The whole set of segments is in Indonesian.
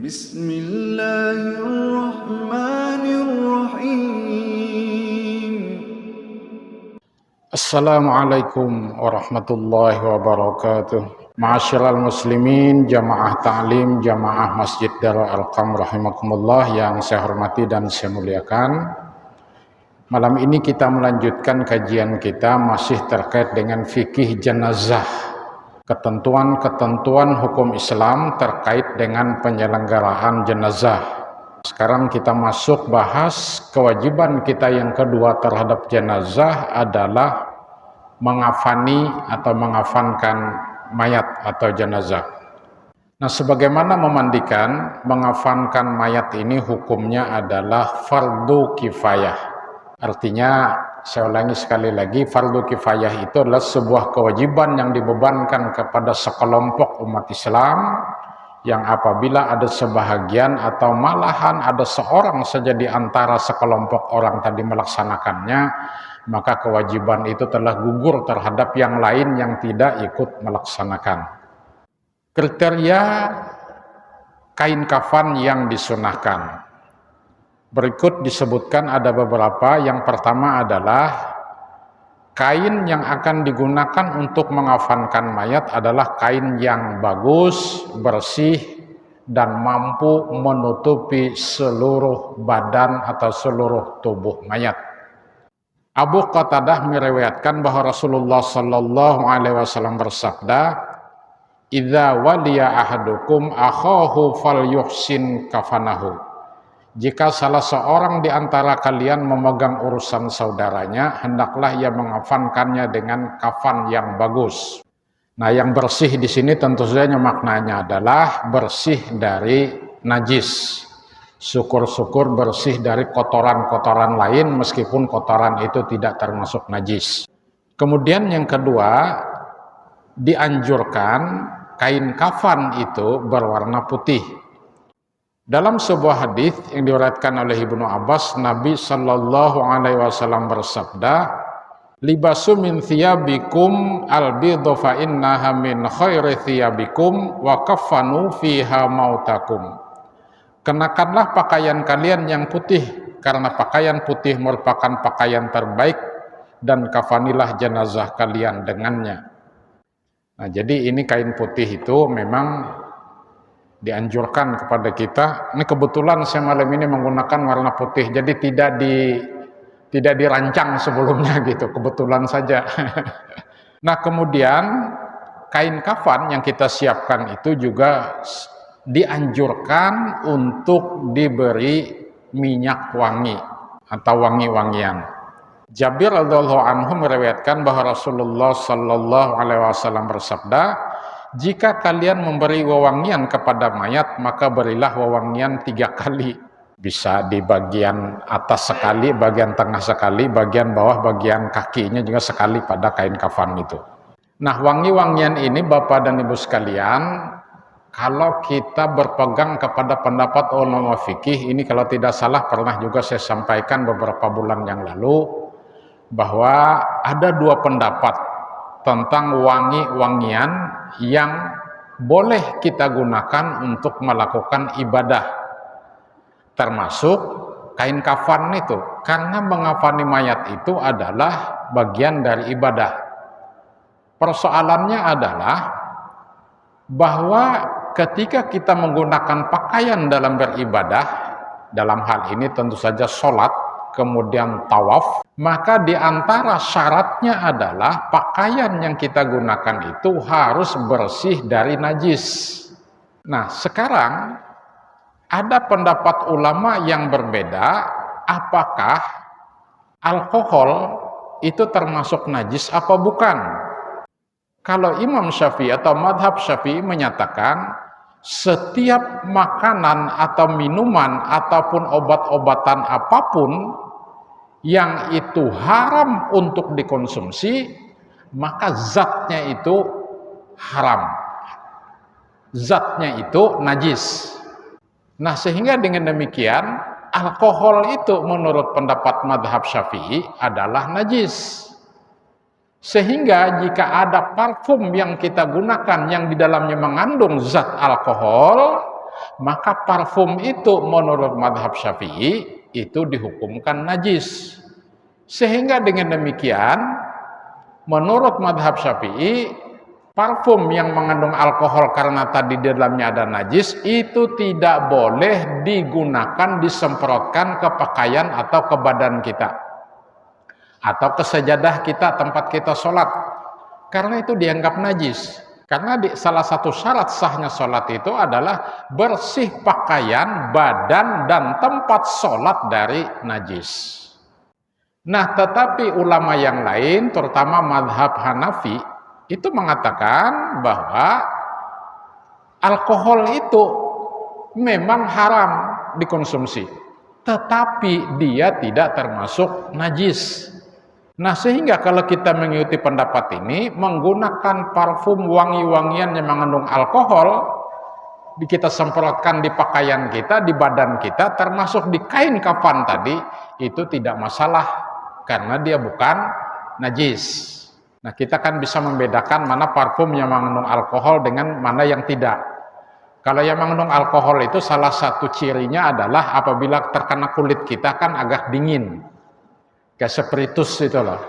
Bismillahirrahmanirrahim. Assalamualaikum warahmatullahi wabarakatuh. Ma'asyiral muslimin, jamaah ta'lim, jamaah Masjid Darul Arqam rahimakumullah yang saya hormati dan saya muliakan. Malam ini kita melanjutkan kajian kita masih terkait dengan fikih jenazah. Ketentuan-ketentuan hukum Islam terkait dengan penyelenggaraan jenazah. Sekarang kita masuk bahas kewajiban kita yang kedua terhadap jenazah adalah mengafani atau mengafankan mayat atau jenazah. Nah, sebagaimana memandikan, mengafankan mayat ini hukumnya adalah fardu kifayah. Artinya, saya ulangi sekali lagi, fardu kifayah itu adalah sebuah kewajiban yang dibebankan kepada sekelompok umat Islam, yang apabila ada sebahagian atau malahan ada seorang saja di antara sekelompok orang tadi melaksanakannya, maka kewajiban itu telah gugur terhadap yang lain yang tidak ikut melaksanakan. Kriteria kain kafan yang disunahkan berikut disebutkan, ada beberapa. Yang pertama adalah kain yang akan digunakan untuk mengafankan mayat adalah kain yang bagus, bersih, dan mampu menutupi seluruh badan atau seluruh tubuh mayat. Abu Qatadah meriwayatkan bahwa Rasulullah sallallahu alaihi wasallam bersabda, "Idza waliya ahadukum akhahu falyuhsin kafanahu." Jika salah seorang di antara kalian memegang urusan saudaranya, hendaklah ia mengafankannya dengan kafan yang bagus. Nah, yang bersih di sini tentu saja maknanya adalah bersih dari najis. Syukur-syukur bersih dari kotoran-kotoran lain meskipun kotoran itu tidak termasuk najis. Kemudian yang kedua, dianjurkan kain kafan itu berwarna putih. Dalam sebuah hadis yang diriwayatkan oleh Ibnu Abbas, Nabi sallallahu alaihi wasallam bersabda, "Libasu min thiyabikum al-bidhu fa innaha min khairi thiyabikum wa kaffanu fiha mautakum." Kenakanlah pakaian kalian yang putih, karena pakaian putih merupakan pakaian terbaik, dan kafanilah jenazah kalian dengannya. Nah, jadi ini kain putih itu memang dianjurkan kepada kita. Ini kebetulan saya malam ini menggunakan warna putih, jadi tidak dirancang sebelumnya gitu, kebetulan saja. Nah, kemudian kain kafan yang kita siapkan itu juga dianjurkan untuk diberi minyak wangi atau wangi-wangian. Jabir radhiyallahu anhu meriwayatkan bahwa Rasulullah sallallahu alaihi wasallam bersabda, "Jika kalian memberi wewangian kepada mayat, maka berilah wewangian 3 kali. Bisa di bagian atas sekali, bagian tengah sekali, bagian bawah, bagian kakinya juga sekali pada kain kafan itu." Nah, wangi-wangian ini Bapak dan Ibu sekalian, kalau kita berpegang kepada pendapat ulama fikih, ini kalau tidak salah pernah juga saya sampaikan beberapa bulan yang lalu, bahwa ada 2 pendapat tentang wangi-wangian yang boleh kita gunakan untuk melakukan ibadah, termasuk kain kafan itu, karena mengafani mayat itu adalah bagian dari ibadah. Persoalannya adalah bahwa ketika kita menggunakan pakaian dalam beribadah, dalam hal ini tentu saja sholat, kemudian tawaf, maka di antara syaratnya adalah pakaian yang kita gunakan itu harus bersih dari najis. Nah, sekarang ada pendapat ulama yang berbeda, apakah alkohol itu termasuk najis apa bukan? Kalau Imam Syafi'i atau madhab Syafi'i menyatakan setiap makanan atau minuman ataupun obat-obatan apapun yang itu haram untuk dikonsumsi, maka zatnya itu haram, zatnya itu najis. Nah, sehingga dengan demikian alkohol itu menurut pendapat madhab Syafi'i adalah najis. Sehingga jika ada parfum yang kita gunakan yang di dalamnya mengandung zat alkohol, maka parfum itu menurut madhab Syafi'i itu dihukumkan najis. Sehingga dengan demikian, menurut madhab Syafi'i, parfum yang mengandung alkohol karena tadi di dalamnya ada najis itu tidak boleh digunakan, disemprotkan ke pakaian atau ke badan kita atau ke sajadah kita tempat kita sholat, karena itu dianggap najis. Karena salah satu syarat sahnya sholat itu adalah bersih pakaian, badan, dan tempat sholat dari najis. Nah, tetapi ulama yang lain, terutama madhab Hanafi, itu mengatakan bahwa alkohol itu memang haram dikonsumsi, tetapi dia tidak termasuk najis. Nah, sehingga kalau kita mengikuti pendapat ini, menggunakan parfum wangi-wangian yang mengandung alkohol, kita semprotkan di pakaian kita, di badan kita, termasuk di kain kafan tadi, itu tidak masalah, karena dia bukan najis. Nah, kita kan bisa membedakan mana parfum yang mengandung alkohol dengan mana yang tidak. Kalau yang mengandung alkohol itu salah satu cirinya adalah apabila terkena kulit kita kan agak dingin, kayak spiritus itu loh.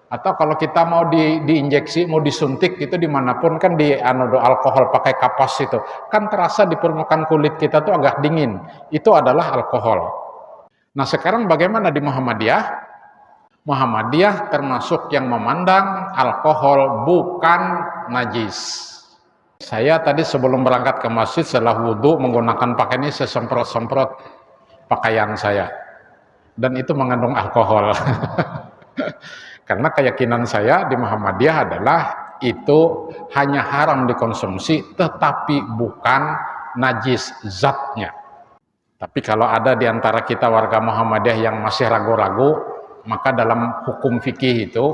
Atau kalau kita mau diinjeksi, mau disuntik itu dimanapun kan di alkohol pakai kapas itu, kan terasa di permukaan kulit kita tuh agak dingin. Itu adalah alkohol. Nah, sekarang bagaimana di Muhammadiyah? Muhammadiyah termasuk yang memandang alkohol bukan najis. Saya tadi sebelum berangkat ke masjid setelah wudhu menggunakan pakaian ini, saya semprot-semprot pakaian saya, dan itu mengandung alkohol. Karena keyakinan saya di Muhammadiyah adalah itu hanya haram dikonsumsi tetapi bukan najis zatnya. Tapi kalau ada di antara kita warga Muhammadiyah yang masih ragu-ragu, maka dalam hukum fikih itu,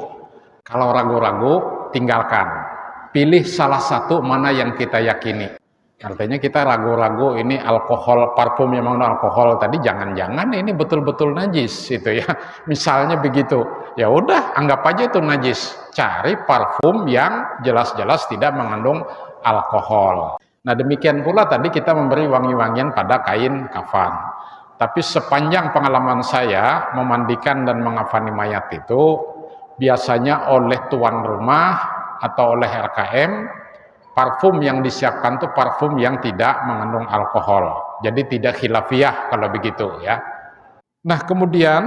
kalau ragu-ragu, tinggalkan. Pilih salah satu mana yang kita yakini. Artinya kita ragu-ragu ini alkohol, parfum yang mengandung alkohol tadi, jangan-jangan ini betul-betul najis itu ya. Misalnya begitu. Ya udah, anggap aja itu najis. Cari parfum yang jelas-jelas tidak mengandung alkohol. Nah, demikian pula tadi kita memberi wangi-wangian pada kain kafan. Tapi sepanjang pengalaman saya memandikan dan mengafani mayat itu, biasanya oleh tuan rumah atau oleh RKM, parfum yang disiapkan itu parfum yang tidak mengandung alkohol. Jadi tidak khilafiyah kalau begitu ya. Nah, kemudian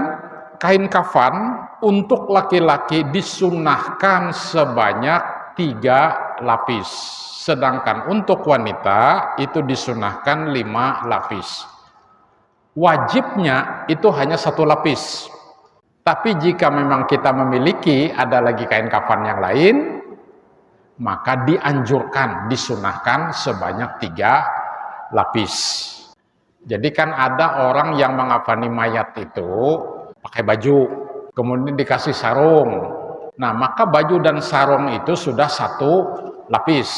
kain kafan untuk laki-laki disunahkan sebanyak 3 lapis. Sedangkan untuk wanita itu disunahkan 5 lapis. Wajibnya itu hanya 1 lapis. Tapi jika memang kita memiliki ada lagi kain kafan yang lain, maka dianjurkan, disunahkan sebanyak 3 lapis. Jadi kan ada orang yang mengafani mayat itu pakai baju, kemudian dikasih sarung. Nah, maka baju dan sarung itu sudah 1 lapis.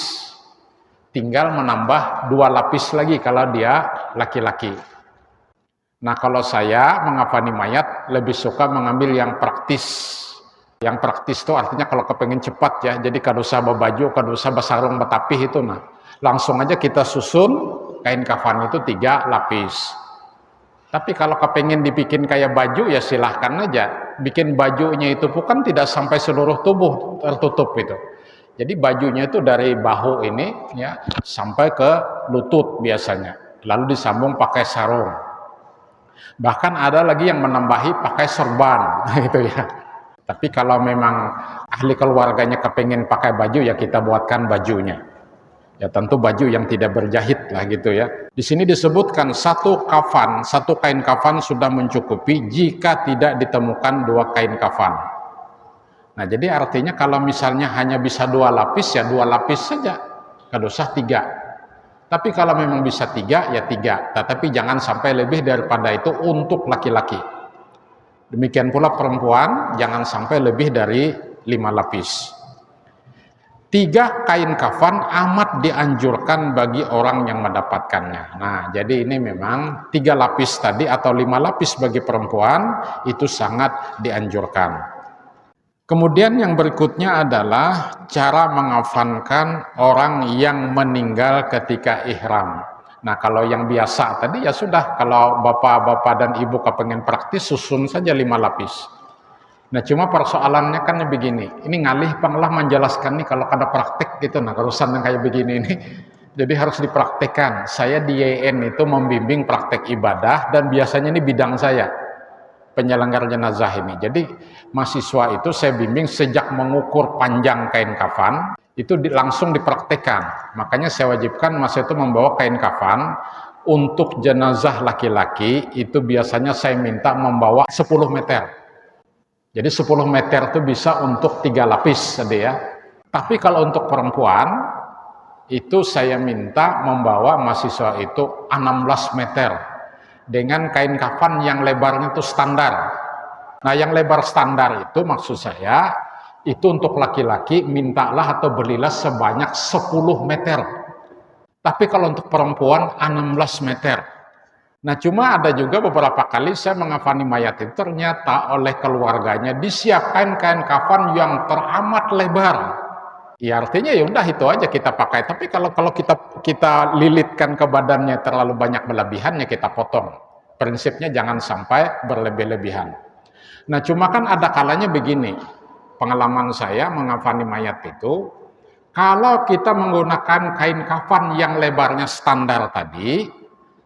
Tinggal menambah 2 lapis lagi kalau dia laki-laki. Nah, kalau saya mengafani mayat lebih suka mengambil yang praktis. Yang praktis itu artinya kalau kepengen cepat ya, jadi kada usah baju, kada usah sarung betapih itu, nah langsung aja kita susun kain kafan itu 3 lapis. Tapi kalau kepengen dibikin kayak baju ya silahkan aja. Bikin bajunya itu bukan tidak sampai seluruh tubuh tertutup itu. Jadi bajunya itu dari bahu ini ya sampai ke lutut biasanya. Lalu disambung pakai sarung. Bahkan ada lagi yang menambahi pakai sorban gitu ya. Tapi kalau memang ahli keluarganya kepengen pakai baju ya kita buatkan bajunya. Ya tentu baju yang tidak berjahit lah gitu ya. Di sini disebutkan 1 kain kafan sudah mencukupi jika tidak ditemukan 2 kain kafan. Nah, jadi artinya kalau misalnya hanya bisa 2 lapis ya 2 lapis saja. Kada usah 3. Tapi kalau memang bisa 3 ya 3. Tetapi jangan sampai lebih daripada itu untuk laki-laki. Demikian pula perempuan jangan sampai lebih dari 5 lapis. 3 kain kafan amat dianjurkan bagi orang yang mendapatkannya. Nah, jadi ini memang 3 lapis tadi atau 5 lapis bagi perempuan itu sangat dianjurkan. Kemudian yang berikutnya adalah cara mengafankan orang yang meninggal ketika ihram. Nah kalau yang biasa tadi ya sudah, kalau bapak-bapak dan ibu kepengen praktis susun saja 5 lapis. Nah cuma persoalannya kan begini, ini ngalih panglah menjelaskan nih kalau ada praktek gitu, nah urusan yang kayak begini ini, jadi harus dipraktekkan. Saya di YN itu membimbing praktek ibadah dan biasanya ini bidang saya, penyelenggara jenazah ini. Jadi mahasiswa itu saya bimbing sejak mengukur panjang kain kafan, itu langsung dipraktekkan. Makanya saya wajibkan masa itu membawa kain kafan. Untuk jenazah laki-laki itu biasanya saya minta membawa 10 meter. Jadi 10 meter itu bisa untuk 3 lapis tadi ya. Tapi kalau untuk perempuan itu saya minta membawa mahasiswa itu 16 meter dengan kain kafan yang lebarnya itu standar. Nah yang lebar standar itu maksud saya itu untuk laki-laki mintalah atau belilah sebanyak 10 meter. Tapi kalau untuk perempuan 16 meter. Nah cuma ada juga beberapa kali saya mengafani mayat itu ternyata oleh keluarganya disiapkan kain kafan yang teramat lebar. Ya artinya ya udah itu aja kita pakai. Tapi kalau kita lilitkan ke badannya terlalu banyak berlebihan ya kita potong. Prinsipnya jangan sampai berlebih-lebihan. Nah cuma kan ada kalanya begini. Pengalaman saya mengafani mayat itu, kalau kita menggunakan kain kafan yang lebarnya standar tadi,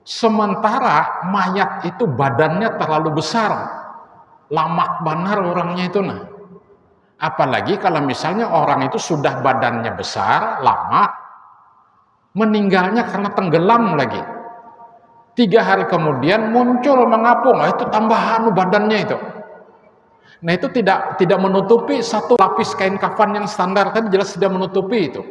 sementara mayat itu badannya terlalu besar, lamak benar orangnya itu nah. Apalagi kalau misalnya orang itu sudah badannya besar, lama, meninggalnya karena tenggelam lagi. 3 hari kemudian muncul mengapung, itu tambahan badannya itu. Nah itu tidak menutupi satu lapis kain kafan yang standar tadi, jelas tidak menutupi itu.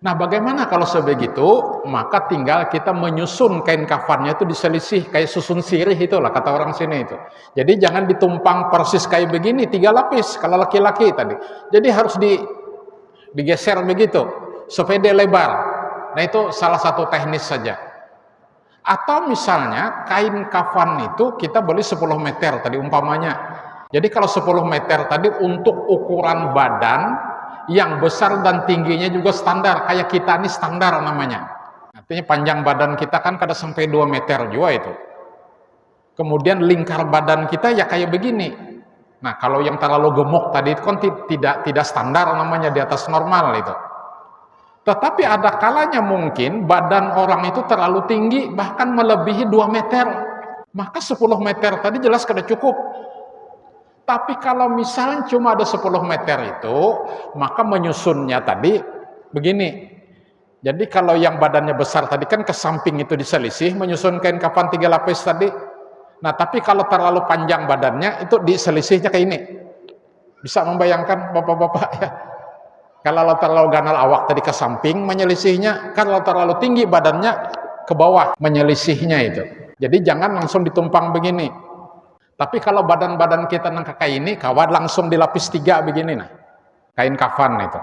Nah bagaimana kalau sebegitu, maka tinggal kita menyusun kain kafannya itu diselisih, kayak susun sirih itulah kata orang sini itu. Jadi jangan ditumpang persis kayak begini 3 lapis kalau laki-laki tadi. Jadi harus digeser begitu supaya dia lebar. Nah itu salah satu teknis saja. Atau misalnya kain kafan itu kita beli 10 meter tadi umpamanya. Jadi kalau 10 meter tadi untuk ukuran badan yang besar dan tingginya juga standar, kayak kita ini standar namanya. Artinya panjang badan kita kan kada sampai 2 meter juga itu. Kemudian lingkar badan kita ya kayak begini. Nah kalau yang terlalu gemuk tadi itu kan tidak standar namanya, di atas normal itu. Tetapi ada kalanya mungkin badan orang itu terlalu tinggi, bahkan melebihi 2 meter. Maka 10 meter tadi jelas kada cukup. Tapi kalau misalnya cuma ada 10 meter itu, maka menyusunnya tadi begini. Jadi kalau yang badannya besar tadi kan ke samping itu diselisih, menyusun kain kafan 3 lapis tadi. Nah tapi kalau terlalu panjang badannya itu diselisihnya kayak ini. Bisa membayangkan bapak-bapak ya. Kalau terlalu ganal awak tadi ke samping menyelisihnya, kalau terlalu tinggi badannya ke bawah menyelisihnya itu. Jadi jangan langsung ditumpang begini. Tapi kalau badan-badan kita nang kayak ini, kawan langsung dilapis 3 begini nah, kain kafan itu.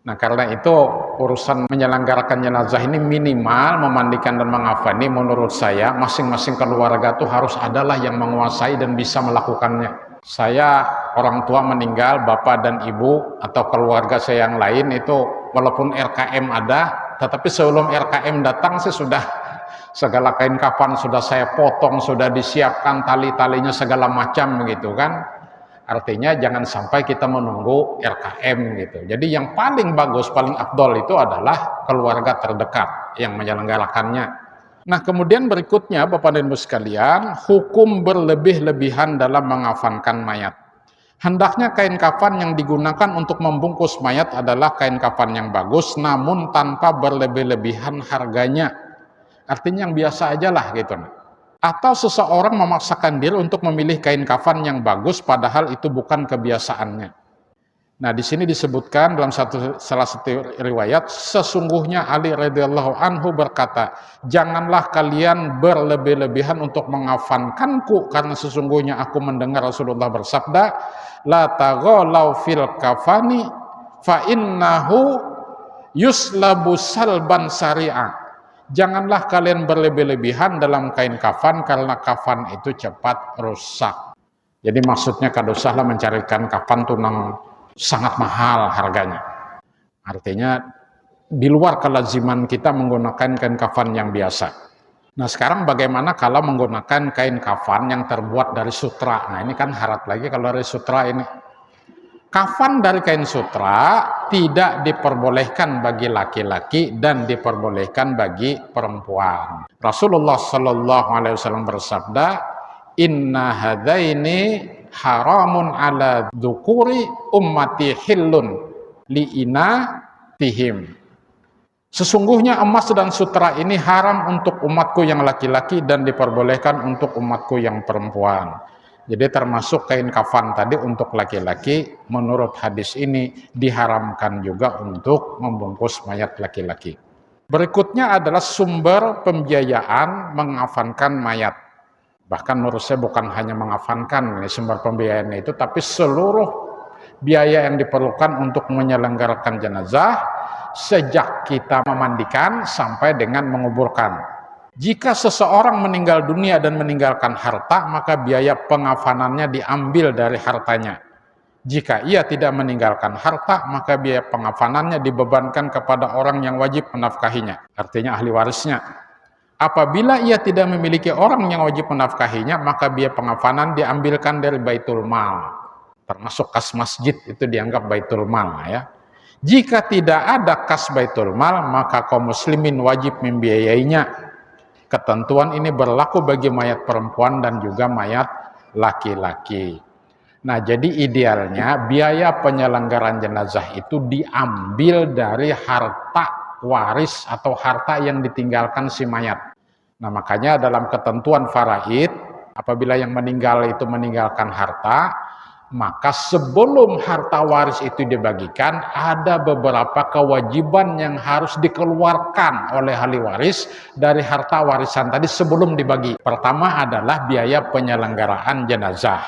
Nah karena itu urusan menyelenggarakan jenazah ini minimal memandikan dan mengafani, menurut saya masing-masing keluarga tuh harus adalah yang menguasai dan bisa melakukannya. Saya orang tua meninggal, bapak dan ibu atau keluarga saya yang lain itu walaupun RKM ada, tetapi sebelum RKM datang saya sudah segala kain kafan sudah saya potong, sudah disiapkan tali-talinya segala macam begitu kan. Artinya jangan sampai kita menunggu RKM gitu. Jadi yang paling bagus, paling afdol itu adalah keluarga terdekat yang menyelenggarakannya. Nah kemudian berikutnya Bapak dan Ibu sekalian, hukum berlebih-lebihan dalam mengafankan mayat. Hendaknya kain kafan yang digunakan untuk membungkus mayat adalah kain kafan yang bagus namun tanpa berlebih-lebihan harganya. Artinya yang biasa aja lah gitu. Atau seseorang memaksakan diri untuk memilih kain kafan yang bagus padahal itu bukan kebiasaannya. Nah di sini disebutkan dalam salah satu riwayat, sesungguhnya Ali radhiyallahu anhu berkata, janganlah kalian berlebih-lebihan untuk mengafankanku karena sesungguhnya aku mendengar Rasulullah bersabda, la taghalau fil kafani fa innahu yuslabu salban sari'a. Janganlah kalian berlebih-lebihan dalam kain kafan karena kafan itu cepat rusak. Jadi maksudnya kada usahlah mencarikan kafan tunang sangat mahal harganya. Artinya di luar kelaziman kita menggunakan kain kafan yang biasa. Nah sekarang bagaimana kalau menggunakan kain kafan yang terbuat dari sutra? Nah ini kan harat lagi kalau dari sutra ini. Kafan dari kain sutra tidak diperbolehkan bagi laki-laki dan diperbolehkan bagi perempuan. Rasulullah Shallallahu Alaihi Wasallam bersabda, Inna hadaini haramun ala dzukuri ummati hillun li'ina tihim. Sesungguhnya emas dan sutra ini haram untuk umatku yang laki-laki dan diperbolehkan untuk umatku yang perempuan. Jadi termasuk kain kafan tadi untuk laki-laki, menurut hadis ini diharamkan juga untuk membungkus mayat laki-laki. Berikutnya adalah sumber pembiayaan mengafankan mayat. Bahkan menurut saya bukan hanya mengafankan ini sumber pembiayaannya itu, tapi seluruh biaya yang diperlukan untuk menyelenggarakan jenazah sejak kita memandikan sampai dengan menguburkan. Jika seseorang meninggal dunia dan meninggalkan harta, maka biaya pengafanannya diambil dari hartanya. Jika ia tidak meninggalkan harta, maka biaya pengafanannya dibebankan kepada orang yang wajib menafkahinya, artinya ahli warisnya. Apabila ia tidak memiliki orang yang wajib menafkahinya, maka biaya pengafanan diambilkan dari baitul mal. Termasuk kas masjid itu dianggap baitul mal ya. Jika tidak ada kas baitul mal, maka kaum muslimin wajib membiayainya. Ketentuan ini berlaku bagi mayat perempuan dan juga mayat laki-laki. Nah, jadi idealnya biaya penyelenggaraan jenazah itu diambil dari harta waris atau harta yang ditinggalkan si mayat. Nah, makanya dalam ketentuan faraid, apabila yang meninggal itu meninggalkan harta, maka sebelum harta waris itu dibagikan, ada beberapa kewajiban yang harus dikeluarkan oleh ahli waris dari harta warisan tadi sebelum dibagi. Pertama adalah biaya penyelenggaraan jenazah.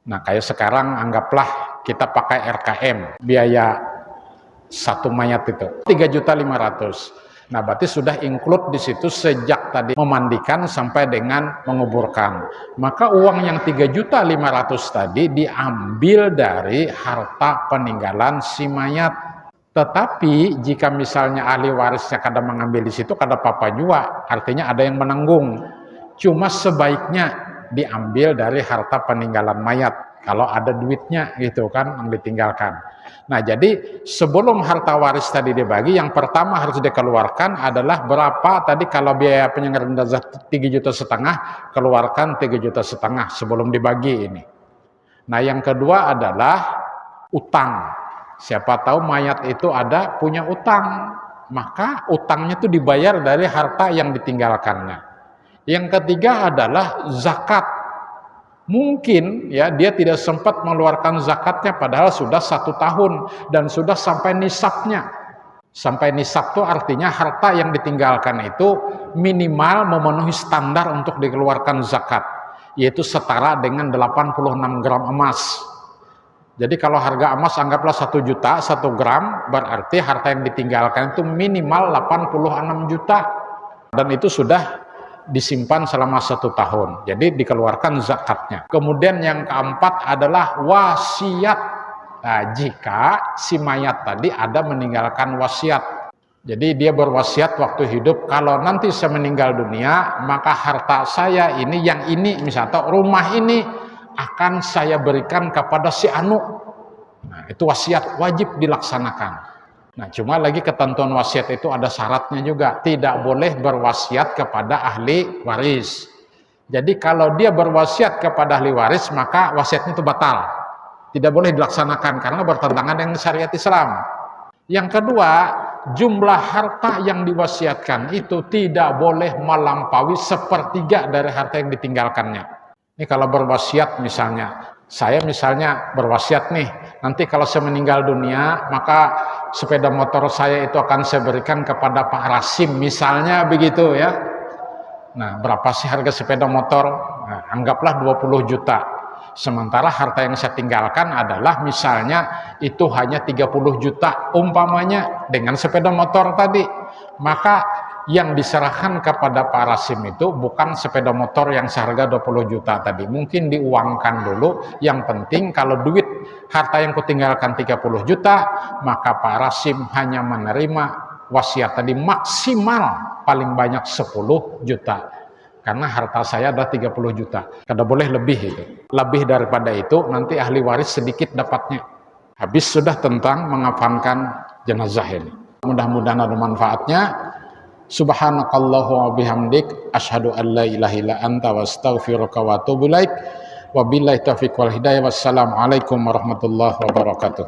Nah kayak sekarang anggaplah kita pakai RKM, biaya satu mayat itu 3.500.000. Nah, berarti sudah include di situ sejak tadi memandikan sampai dengan menguburkan. Maka uang yang 3.500.000 tadi diambil dari harta peninggalan si mayat. Tetapi jika misalnya ahli warisnya kadang mengambil di situ, kadang papa juga, artinya ada yang menanggung. Cuma sebaiknya diambil dari harta peninggalan mayat. Kalau ada duitnya gitu kan yang ditinggalkan. Nah jadi sebelum harta waris tadi dibagi, yang pertama harus dikeluarkan adalah berapa tadi kalau biaya penyelenggaraan jenazah 3,5 juta, keluarkan 3,5 juta sebelum dibagi ini. Nah yang kedua adalah utang. Siapa tahu mayat itu ada punya utang, maka utangnya itu dibayar dari harta yang ditinggalkannya. Yang ketiga adalah zakat. Mungkin ya dia tidak sempat mengeluarkan zakatnya padahal sudah 1 tahun dan sudah sampai nisabnya. Sampai nisab itu artinya harta yang ditinggalkan itu minimal memenuhi standar untuk dikeluarkan zakat, yaitu setara dengan 86 gram emas. Jadi kalau harga emas anggaplah 1 juta 1 gram, berarti harta yang ditinggalkan itu minimal 86 juta dan itu sudah disimpan selama 1 tahun, jadi dikeluarkan zakatnya. Kemudian yang keempat adalah wasiat. Nah, jika si mayat tadi ada meninggalkan wasiat, jadi dia berwasiat waktu hidup, kalau nanti saya meninggal dunia, maka harta saya ini, yang ini misalnya rumah ini akan saya berikan kepada si anu. Nah, itu wasiat wajib dilaksanakan. Nah, cuma lagi ketentuan wasiat itu ada syaratnya juga. Tidak boleh berwasiat kepada ahli waris. Jadi kalau dia berwasiat kepada ahli waris, maka wasiatnya itu batal. Tidak boleh dilaksanakan karena bertentangan dengan syariat Islam. Yang kedua, jumlah harta yang diwasiatkan itu tidak boleh melampaui 1/3 dari harta yang ditinggalkannya. Ini kalau berwasiat misalnya, saya misalnya berwasiat nih, nanti kalau saya meninggal dunia, maka sepeda motor saya itu akan saya berikan kepada Pak Rasim, misalnya begitu ya. Nah, berapa sih harga sepeda motor? Nah, anggaplah 20 juta. Sementara harta yang saya tinggalkan adalah misalnya itu hanya 30 juta umpamanya dengan sepeda motor tadi. Maka yang diserahkan kepada Pak Rasim itu bukan sepeda motor yang seharga 20 juta tadi. Mungkin diuangkan dulu, yang penting kalau duit harta yang kutinggalkan 30 juta, maka Pak Rasim hanya menerima wasiat tadi maksimal paling banyak 10 juta. Karena harta saya ada 30 juta. Kada boleh lebih itu. Lebih daripada itu nanti ahli waris sedikit dapatnya. Habis sudah tentang mengafankan jenazah ini. Mudah-mudahan ada manfaatnya. Subhanakallahu wa bihamdik asyhadu an la ilaha illa anta wa astaghfiruka wa atubu ilaik. Wabillahi taufiq wal hidayah. Wassalamualaikum warahmatullahi wabarakatuh.